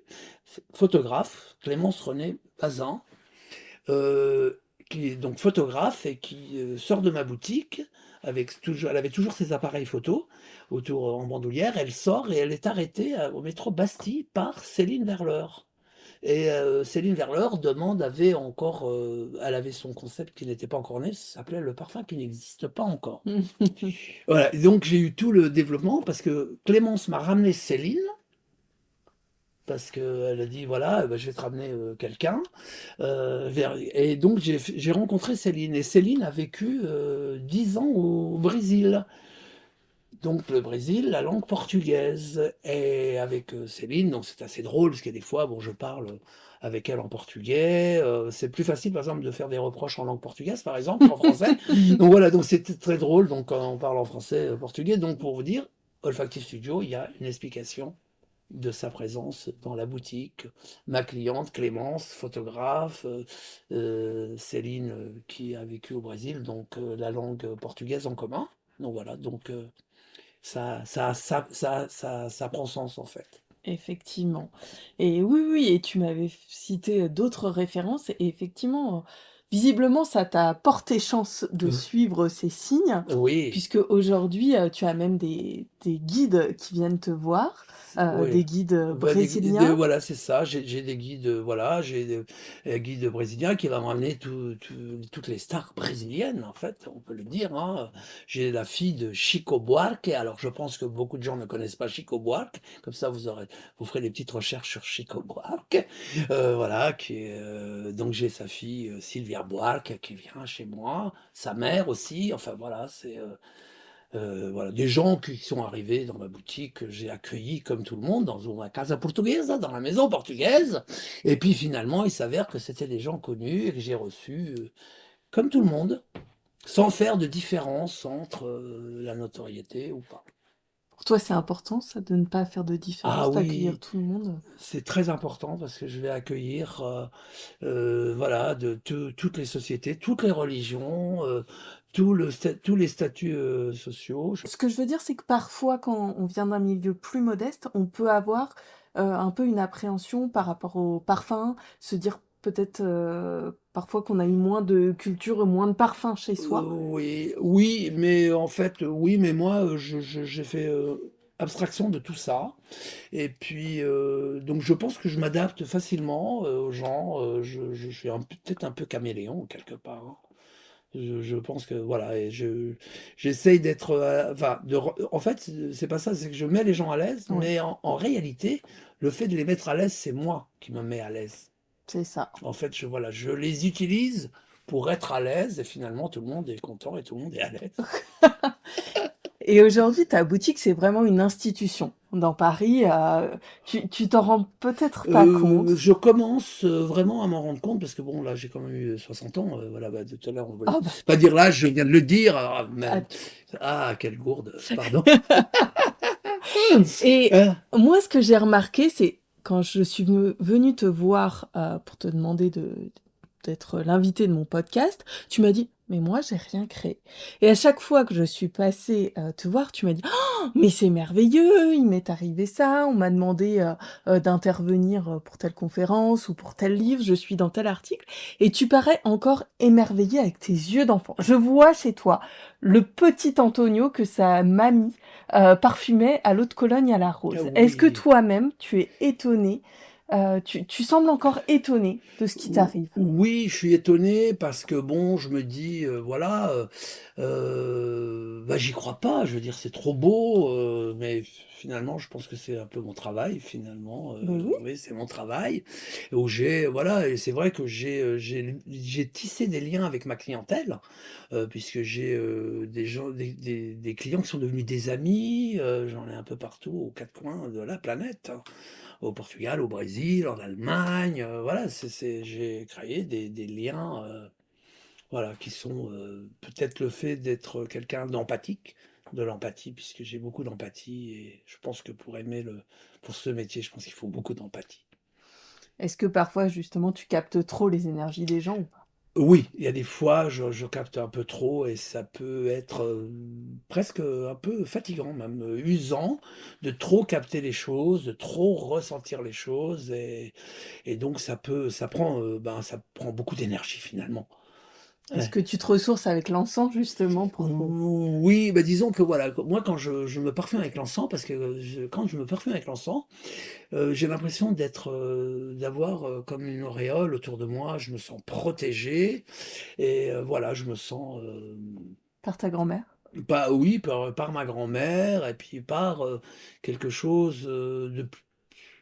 photographe, Clémence René Bazin, qui est donc photographe et qui sort de ma boutique avec toujours, elle avait toujours ses appareils photo autour en bandoulière, elle sort et elle est arrêtée au métro Bastille par Céline Verleur. Et Céline Verleur elle avait son concept qui n'était pas encore né, ça s'appelait le parfum qui n'existe pas encore. Voilà, et donc j'ai eu tout le développement parce que Clémence m'a ramené Céline, parce qu'elle a dit voilà, je vais te ramener quelqu'un. Et donc j'ai rencontré Céline, et Céline a vécu 10 ans au Brésil. Donc le Brésil, la langue portugaise. Et avec Céline, donc c'est assez drôle, parce que des fois, bon, je parle avec elle en portugais. C'est plus facile, par exemple, de faire des reproches en langue portugaise, par exemple, qu'en français. Donc voilà, donc c'était très drôle, donc quand on parle en français, portugais. Donc pour vous dire, Olfactive Studio, il y a une explication de sa présence dans la boutique. Ma cliente, Clémence, photographe, Céline, qui a vécu au Brésil, donc la langue portugaise en commun. Donc voilà, donc ça prend sens en fait. Effectivement. Et oui, oui, et tu m'avais cité d'autres références, et effectivement, visiblement, ça t'a porté chance de Euh, suivre ces signes, Oui, puisque aujourd'hui, tu as même des guides qui viennent te voir, oui. des guides Bah, brésiliens. voilà, c'est ça. J'ai des guides, voilà, j'ai des guides brésiliens qui vont me ramener toutes les stars brésiliennes, en fait, on peut le dire, hein. J'ai la fille de Chico Buarque. Alors, je pense que beaucoup de gens ne connaissent pas Chico Buarque. Comme ça, vous ferez des petites recherches sur Chico Buarque. Voilà, donc j'ai sa fille Sylvia Buarque qui vient chez moi, sa mère aussi. Enfin, voilà, voilà, des gens qui sont arrivés dans ma boutique, que j'ai accueillis comme tout le monde dans une casa portuguesa, dans la maison portugaise. Et puis finalement, il s'avère que c'était des gens connus et que j'ai reçus comme tout le monde, sans faire de différence entre la notoriété ou pas. Pour toi, c'est important, ça, de ne pas faire de Ah différence, d'accueillir oui, tout le monde? c'est très important parce que je vais accueillir voilà, toutes les sociétés, toutes les religions, tous les statuts sociaux. Ce que je veux dire, c'est que parfois, quand on vient d'un milieu plus modeste, on peut avoir, un peu une appréhension par rapport au parfum, se dire peut-être, parfois qu'on a eu moins de culture, moins de parfum chez soi. Oui, oui, mais en fait, oui, mais moi, j'ai fait abstraction de tout ça. Et puis, donc, je pense que je m'adapte facilement aux gens. Je suis peut-être un peu caméléon, quelque part, hein. Je pense que, voilà, et j'essaye d'être. Enfin, en fait, c'est pas ça, c'est que je mets les gens à l'aise, Oui, mais en réalité, le fait de les mettre à l'aise, c'est moi qui me mets à l'aise. c'est ça. En fait, voilà, je les utilise pour être à l'aise et finalement tout le monde est content et tout le monde est à l'aise. Et aujourd'hui, ta boutique, c'est vraiment une institution dans Paris, tu t'en rends peut-être pas compte. Je commence vraiment à m'en rendre compte parce que bon, là, j'ai quand même eu 60 ans. Voilà, bah, tout à l'heure, on voulait Ah bah, pas dire l'âge, je viens de le dire. ah Ah, quelle gourde, pardon. et Hein. moi, ce que j'ai remarqué, c'est quand je suis venue te voir, pour te demander d'être l'invité de mon podcast, tu m'as dit: «Mais moi, j'ai rien créé» et à chaque fois que je suis passée, te voir, tu m'as dit: «Oh, mais c'est merveilleux, il m'est arrivé ça, on m'a demandé, d'intervenir, pour telle conférence ou pour tel livre, je suis dans tel article» et tu parais encore émerveillé avec tes yeux d'enfant. Je vois chez toi le petit Antonio que sa mamie, parfumait à l'eau de Cologne à la Ah rose. Est-ce que oui. toi-même, tu es étonné, tu sembles encore étonné de ce qui t'arrive? Oui, je suis étonné parce que bon, je me dis, voilà, bah, j'y crois pas. Je veux dire, c'est trop beau, mais finalement, je pense que c'est un peu mon travail finalement, Beh oui. oui, c'est mon travail où j'ai voilà et c'est vrai que j'ai tissé des liens avec ma clientèle, puisque j'ai, des gens des clients qui sont devenus des amis, j'en ai un peu partout aux 4 coins de la planète, hein. Au Portugal, au Brésil, en Allemagne, voilà, j'ai créé des liens, voilà, qui sont, peut-être le fait d'être quelqu'un d'empathique, de l'empathie, puisque j'ai beaucoup d'empathie et je pense que pour ce métier, je pense qu'il faut beaucoup d'empathie. Est-ce que parfois, justement, tu captes trop les énergies des gens ou pas? Oui, il y a des fois, je capte un peu trop et ça peut être, presque, un peu fatigant même, usant de trop capter les choses, de trop ressentir les choses et donc ça prend beaucoup d'énergie finalement. Est-ce Ouais. que tu te ressources avec l'encens, justement, pour ton Oui, bah, disons que voilà, moi quand je me parfume avec l'encens parce que quand je me parfume avec l'encens, j'ai l'impression d'avoir, comme une auréole autour de moi. Je me sens protégé et voilà, je me sens, par ta grand-mère? bah, oui, par ma grand-mère et puis par, quelque chose, de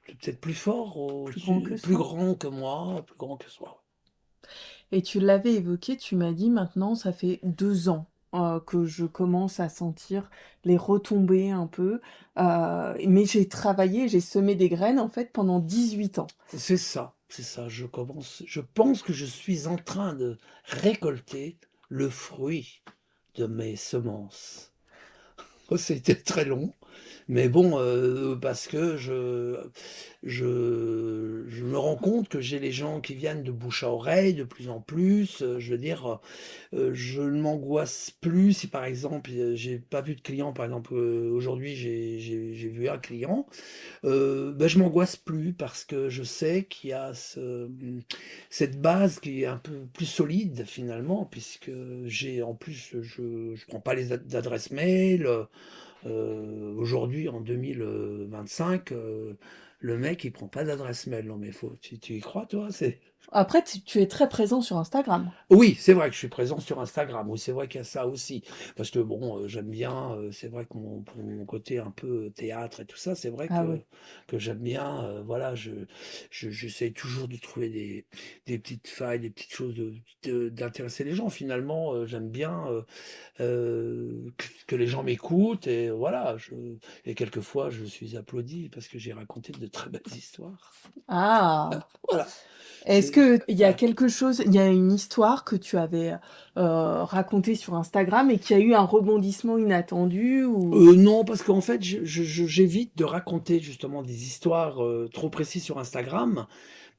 peut-être plus fort Plus grand que au-dessus, plus soi? grand que moi, plus grand que soi. Et tu l'avais évoqué, tu m'as dit: «Maintenant, ça fait 2 ans, que je commence à sentir les retombées un peu, mais j'ai travaillé, j'ai semé des graines, en fait, pendant 18 ans». C'est ça, je pense que je suis en train de récolter le fruit de mes semences. Oh, c'était très long, mais bon, parce que je me rends compte que j'ai les gens qui viennent de bouche à oreille de plus en plus, je veux dire, je ne m'angoisse plus si par exemple, j'ai pas vu de client, par exemple, aujourd'hui j'ai vu un client, bah, je m'angoisse plus parce que je sais qu'il y a cette base qui est un peu plus solide finalement puisque j'ai en plus je prends pas les adresses mail, aujourd'hui en 2025, le mec il prend pas d'adresse mail. Non mais faut tu y crois toi? C'est Après, tu es très présent sur Instagram? Oui, c'est vrai que je suis présent sur Instagram. Oui, c'est vrai qu'il y a ça aussi. Parce que bon, j'aime bien, c'est vrai que pour mon côté un peu théâtre et tout ça, c'est vrai Ah oui. que j'aime bien, voilà, j'essaye toujours de trouver des petites failles, des petites choses d'intéresser les gens. Finalement, j'aime bien, que les gens m'écoutent et voilà, et quelquefois je suis applaudi parce que j'ai raconté de très belles histoires. Ah! Voilà, Est-ce c'est qu'il y a ouais. quelque chose, il y a une histoire que tu avais, racontée sur Instagram et qui a eu un rebondissement inattendu ou Non, parce qu'en fait, j'évite de raconter justement des histoires, trop précises sur Instagram,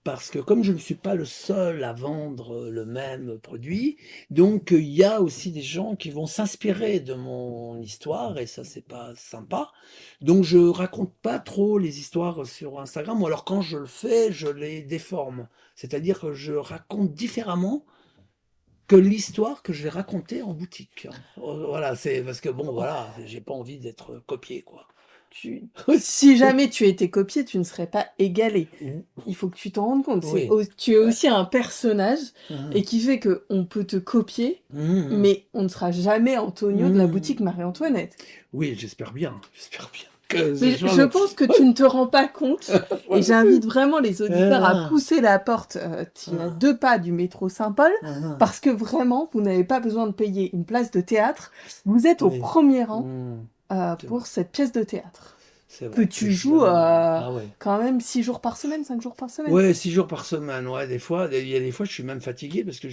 parce que comme je ne suis pas le seul à vendre, le même produit, donc il y a aussi des gens qui vont s'inspirer de mon histoire et ça, c'est pas sympa. Donc je raconte pas trop les histoires sur Instagram ou alors quand je le fais, je les déforme. C'est-à-dire que je raconte différemment que l'histoire que je vais raconter en boutique. Voilà, c'est parce que bon, voilà, j'ai pas envie d'être copié, quoi. tu Oui, si jamais tu étais copié, tu ne serais pas égalé. ou Il faut que tu t'en rendes compte. C'est oui, au tu es ouais. aussi un personnage Mmh et qui fait qu'on peut te copier, mh. mais on ne sera jamais Antonio de la boutique Mmh. Marie-Antoinette. Oui, j'espère bien que ce Mais soit je le pense que tu ne te rends pas compte et ouais, j'invite vraiment les auditeurs à ah, pousser la porte, qui est à ah, 2 pas du métro Saint-Paul, ah, parce que vraiment, vous n'avez pas besoin de payer une place de théâtre. Vous êtes au oui, premier rang, mmh, c'est vrai, pour cette pièce de théâtre c'est que vrai que tu je joues, ah ouais. quand même 6 jours par semaine, 5 jours par semaine. Ouais, 6 jours par semaine, ouais, des fois, il y a des fois, je suis même fatigué parce que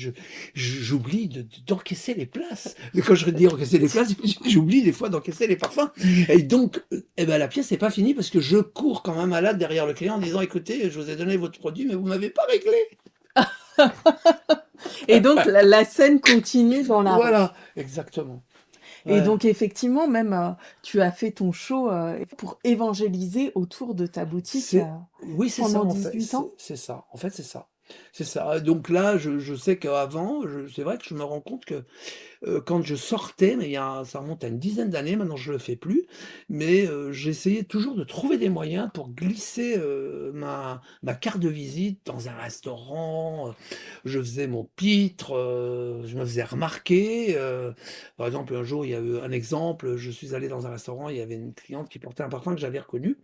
j'oublie d'encaisser les places. Mais quand je dis encaisser les places, j'oublie des fois d'encaisser les parfums et donc et ben, la pièce n'est pas finie parce que je cours quand même malade derrière le client en disant: «Écoutez, je vous ai donné votre produit, mais vous m'avez pas réglé». Et donc, la scène continue dans la rue. Voilà, exactement. Et Ouais. donc, effectivement, même, tu as fait ton show pour évangéliser autour de ta boutique Oui, c'est ça pendant en fait, 18 ans. c'est ça. En fait, c'est ça. C'est ça. Donc là, je sais qu'avant, c'est vrai que je me rends compte que quand je sortais, mais ça remonte à une dizaine d'années, maintenant je le fais plus, mais j'essayais toujours de trouver des moyens pour glisser, ma carte de visite dans un restaurant, je faisais mon pitre, je me faisais remarquer, par exemple, un jour, il y a eu un exemple, je suis allé dans un restaurant, il y avait une cliente qui portait un parfum que j'avais reconnu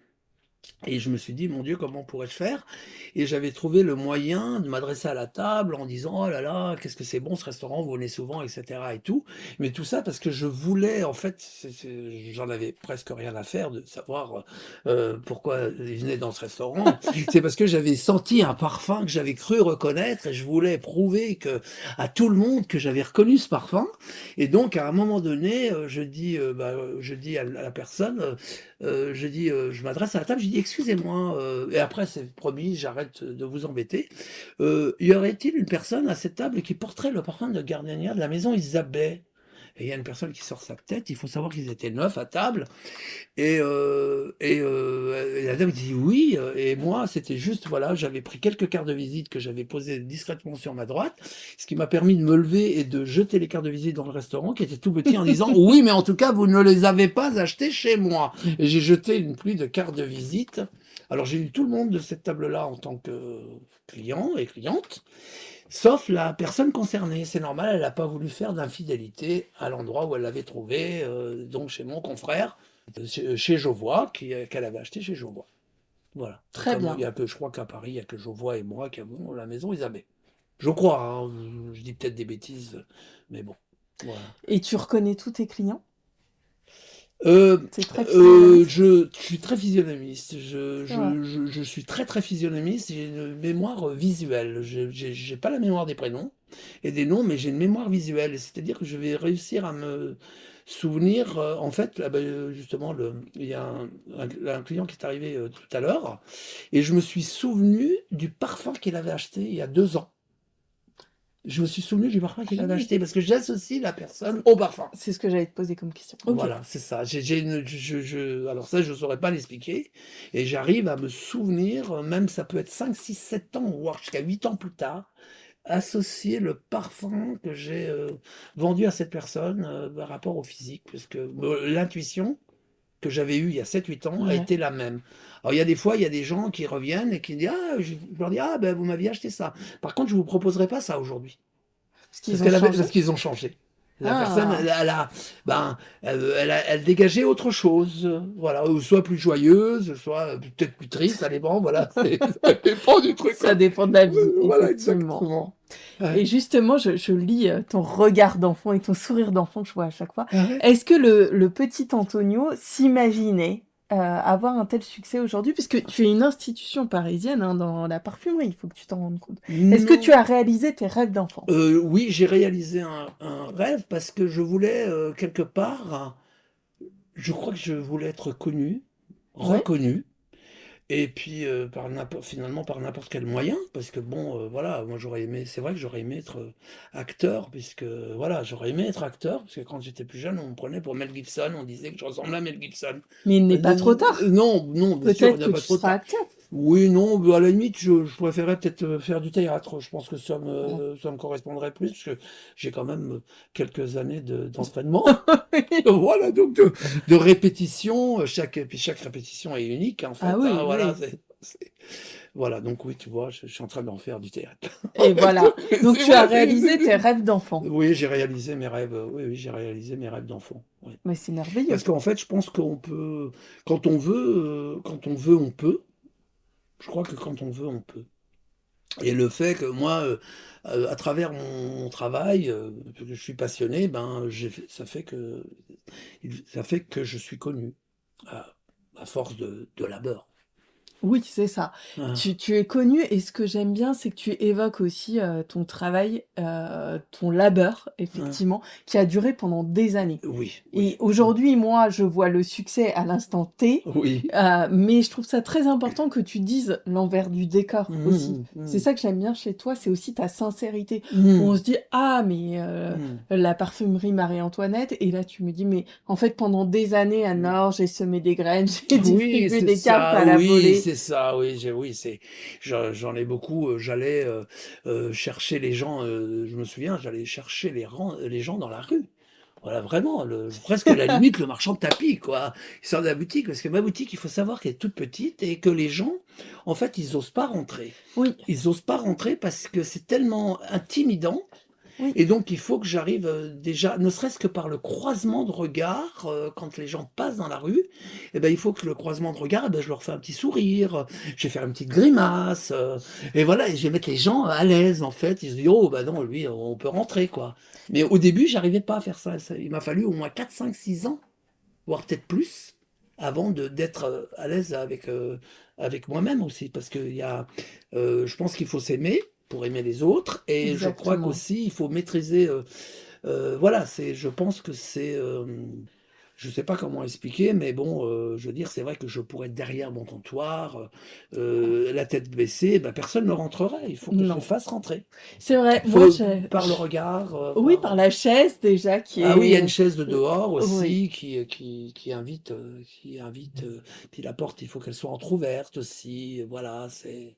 et je me suis dit: «Mon Dieu, comment pourrais-je faire?» Et j'avais trouvé le moyen de m'adresser à la table en disant: «Oh là là, qu'est-ce que c'est bon ce restaurant, vous venez souvent?» et cetera et tout. Mais tout ça parce que je voulais en fait, j'en avais presque rien à faire de savoir, pourquoi ils venaient dans ce restaurant. C'est parce que j'avais senti un parfum que j'avais cru reconnaître et je voulais prouver à tout le monde que j'avais reconnu ce parfum et donc à un moment donné, je dis à la personne, je m'adresse à la table, je dis: «Excusez-moi, et après c'est promis, j'arrête de vous embêter. Y aurait-il une personne à cette table qui porterait le parfum de gardenia de la maison Isabey?» Et il y a une personne qui sort sa tête, il faut savoir qu'ils étaient 9 à table et la dame dit: «Oui», et moi, c'était juste, voilà, j'avais pris quelques cartes de visite que j'avais posées discrètement sur ma droite, ce qui m'a permis de me lever et de jeter les cartes de visite dans le restaurant qui était tout petit en disant: «Oui, mais en tout cas, vous ne les avez pas achetées chez moi». Et j'ai jeté une pluie de cartes de visite. Alors j'ai eu tout le monde de cette table-là en tant que client et cliente, sauf la personne concernée. C'est normal, elle n'a pas voulu faire d'infidélité à l'endroit où elle l'avait trouvé, donc chez mon confrère, chez Jovois, qu'elle avait acheté chez Jovois. Voilà. Très Comme il bien. y a que, je crois qu'à Paris, il n'y a que Jovois et moi qui avons la maison Isabelle. Je crois, hein, je dis peut-être des bêtises, mais bon, voilà. Et tu reconnais tous tes clients? C'est très physionomiste? Je suis très physionomiste. C'est vrai. Je suis très très physionomiste. J'ai une mémoire visuelle. J'ai pas la mémoire des prénoms et des noms, mais j'ai une mémoire visuelle. C'est-à-dire que je vais réussir à me souvenir. En fait, là, justement, il y a un client qui est arrivé tout à l'heure et je me suis souvenu du parfum qu'il avait acheté il y a 2 ans. Je me suis souvenu du parfum qu'il avait acheté parce que j'associe la personne au parfum. C'est ce que j'allais te poser comme question. Ok. Voilà, c'est ça. Alors ça, je saurais pas l'expliquer et j'arrive à me souvenir, même ça peut être 5, 6, 7 ans, voire jusqu'à 8 ans plus tard, associer le parfum que j'ai, vendu à cette personne, par rapport au physique. Parce que, l'intuition que j'avais eue il y a 7, 8 ans a Ouais. été la même. Alors il y a des fois, il y a des gens qui reviennent et qui disent: «Ah», je leur dis: «Ah ben, vous m'aviez acheté ça. Par contre, je vous proposerai pas ça aujourd'hui». Parce qu'ils ont changé? Parce qu'ils ont changé. La personne, Ah, elle dégageait autre chose, voilà, ou soit plus joyeuse, soit peut-être plus triste, ça dépend, voilà, ça dépend du truc, ça quoi. dépend de la vie, Voilà, effectivement. exactement. Et Ouais. justement, je lis ton regard d'enfant et ton sourire d'enfant que je vois à chaque fois. Ah ouais? Est-ce que le petit Antonio s'imaginait avoir un tel succès aujourd'hui? Puisque tu es une institution parisienne hein, dans la parfumerie, il faut que tu t'en rendes compte. Est-ce que tu Non, as réalisé tes rêves d'enfant? oui, j'ai réalisé un rêve parce que je voulais, quelque part, je crois que je voulais être connu, Ouais. reconnu. Et puis, finalement par n'importe quel moyen, parce que bon, voilà, moi j'aurais aimé c'est vrai que j'aurais aimé être, acteur puisque, voilà, j'aurais aimé être acteur, parce que quand j'étais plus jeune, on me prenait pour Mel Gibson, on disait que je ressemblais à Mel Gibson. Mais il n'est pas trop tard. Non, non, bien sûr, il Peut-être n'y a que pas tu trop seras tard. acteur. Oui, non, à la limite, je préférerais peut-être, faire du théâtre. Je pense que Ouais. ça me correspondrait plus, parce que j'ai quand même, quelques années d'entraînement. Voilà, donc de répétition, puis chaque répétition est unique, en Ah fait, hein, oui, voilà, oui. voilà, donc oui, tu vois, je suis en train d'en faire du théâtre. Et voilà. Donc C'est tu as vrai, réalisé tes rêves d'enfant. oui, j'ai réalisé mes rêves, oui, oui, j'ai réalisé mes rêves d'enfant, oui. Mais c'est Parce merveilleux. qu'en fait, je pense qu'on peut quand on veut, on peut. Je crois que quand on veut, on peut. Et le fait que moi, à travers mon travail, que je suis passionné, ben, ça fait que je suis connu à force de labeur. Oui, c'est ça. Hein. Tu es connu et ce que j'aime bien, c'est que tu évoques aussi, ton travail, ton labeur, Hein. effectivement, qui a duré pendant des années. Oui, oui. Et aujourd'hui, moi, je vois le succès à l'instant T, Oui. mais je trouve ça très important que tu dises l'envers du décor aussi. Mmh C'est mh. ça que j'aime bien chez toi, c'est aussi ta sincérité. Où Mmh. on se dit: «Ah mais Mmh. la parfumerie Marie-Antoinette» et là tu me dis: «Mais en fait pendant des années Mmh. Anne-Laure, j'ai semé des graines, j'ai Oui, distribué c'est des cartes ça, à la oui, volée». c'est ça, oui, c'est j'en ai beaucoup, j'allais, chercher les gens, je me souviens, j'allais chercher les gens dans la rue. Voilà, vraiment, presque à la limite le marchand de tapis, quoi. Il sort de la boutique, parce que ma boutique, il faut savoir qu'elle est toute petite et que les gens, en fait, ils osent pas rentrer. Oui, Ils osent pas rentrer parce que c'est tellement intimidant. oui, Et donc il faut que j'arrive, déjà, ne serait-ce que par le croisement de regard, quand les gens passent dans la rue, et ben, il faut que le croisement de regard, et ben, je leur fais un petit sourire, je vais faire une petite grimace, et voilà, et je vais mettre les gens à l'aise, en fait. Ils se disent: «Oh, bah, non, lui, on peut rentrer, quoi». Mais au début, j'arrivais pas à faire ça. Il m'a fallu au moins 4, 5, 6 ans, voire peut-être plus, avant d'être, à l'aise avec moi-même aussi. Parce qu'il y a, je pense qu'il faut s'aimer pour aimer les autres, et je crois exactement. qu'aussi il faut maîtriser, voilà, je pense que c'est, je sais pas comment expliquer, mais bon, je veux dire, c'est vrai que je pourrais être derrière mon comptoir, la tête baissée, bah, personne ne rentrerait. Il faut que je les Non, fasse rentrer. c'est vrai, Il moi faut j'ai par le regard, oui, par la chaise déjà qui ah oui, il y a une est chaise de dehors oui, aussi qui invite, puis la porte, il faut qu'elle soit entrouverte aussi, voilà, c'est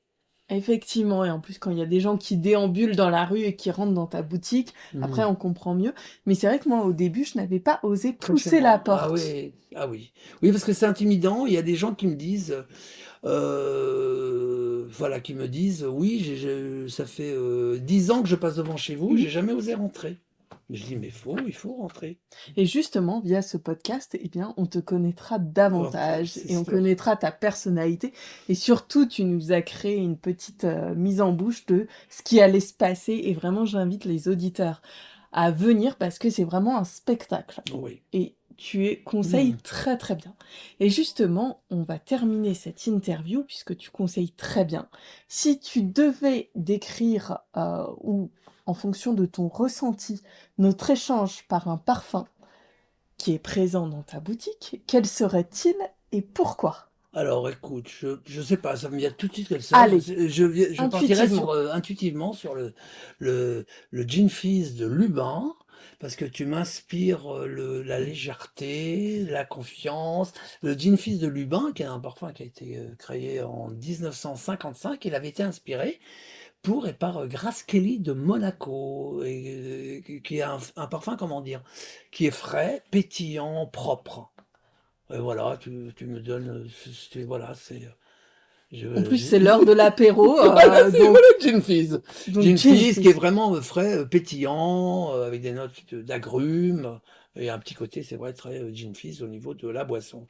effectivement et en plus quand il y a des gens qui déambulent dans la rue et qui rentrent dans ta boutique, après mmh. on comprend mieux. Mais c'est vrai que moi au début, je n'avais pas osé Comme chez pousser la moi. Ah porte. oui, ah oui. Oui, parce que c'est intimidant. Il y a des gens qui me disent, voilà, qui me disent: «Oui, ça fait, 10 ans que je passe devant chez vous, Mmh. j'ai jamais osé rentrer». Mais je dis: «Mais il faut rentrer». Et justement, via ce podcast, eh bien, on te connaîtra Rentrer, davantage c'est et on sûr. connaîtra ta personnalité. Et surtout, tu nous as créé une petite mise en bouche de ce qui allait se passer. Et vraiment, j'invite les auditeurs à venir parce que c'est vraiment un spectacle. Oui. Et tu conseilles Mmh. très très bien. Et justement, on va terminer cette interview puisque tu conseilles très bien. Si tu devais décrire ou en fonction de ton ressenti, notre échange par un parfum qui est présent dans ta boutique, quel serait-il et pourquoi? Alors écoute, je sais pas, ça me vient tout de suite comme ça. Allez, Je partirais sur, intuitivement. intuitivement sur le Gin Fizz de Lubin, parce que tu m'inspires, la légèreté, la confiance. Le Gin Fizz de Lubin, qui est un parfum qui a été, créé en 1955, il avait été inspiré pour et par, Grace Kelly de Monaco, et qui est un parfum, comment dire? Qui est frais, pétillant, propre. Et voilà, tu me donnes, voilà, En plus, je c'est l'heure de l'apéro, voilà, c'est donc voilà, Gin Fizz. gin Qui est fizz. vraiment, frais, pétillant, avec des notes d'agrumes, et un petit côté, c'est vrai, très, Gin Fizz au niveau de la boisson.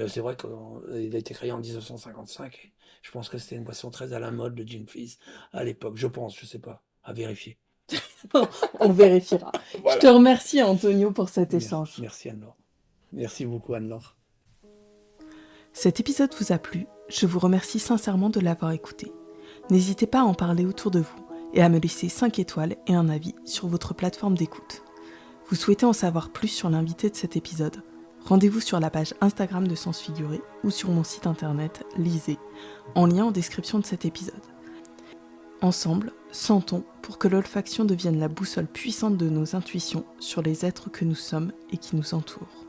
C'est vrai qu'il a été créé en 1955, et je pense que c'était une boisson très à la mode, le Gin Fizz, à l'époque. Je pense, je sais pas, à vérifier. On vérifiera. Je te Voilà. remercie, Antonio, pour cet échange. Merci Anne-Laure. Merci beaucoup Anne-Laure. Cet épisode vous a plu, je vous remercie sincèrement de l'avoir écouté. N'hésitez pas à en parler autour de vous et à me laisser 5 étoiles et un avis sur votre plateforme d'écoute. Vous souhaitez en savoir plus sur l'invité de cet épisode? Rendez-vous sur la page Instagram de Sens Figuré ou sur mon site internet Lisez, en lien en description de cet épisode. Ensemble, sentons pour que l'olfaction devienne la boussole puissante de nos intuitions sur les êtres que nous sommes et qui nous entourent.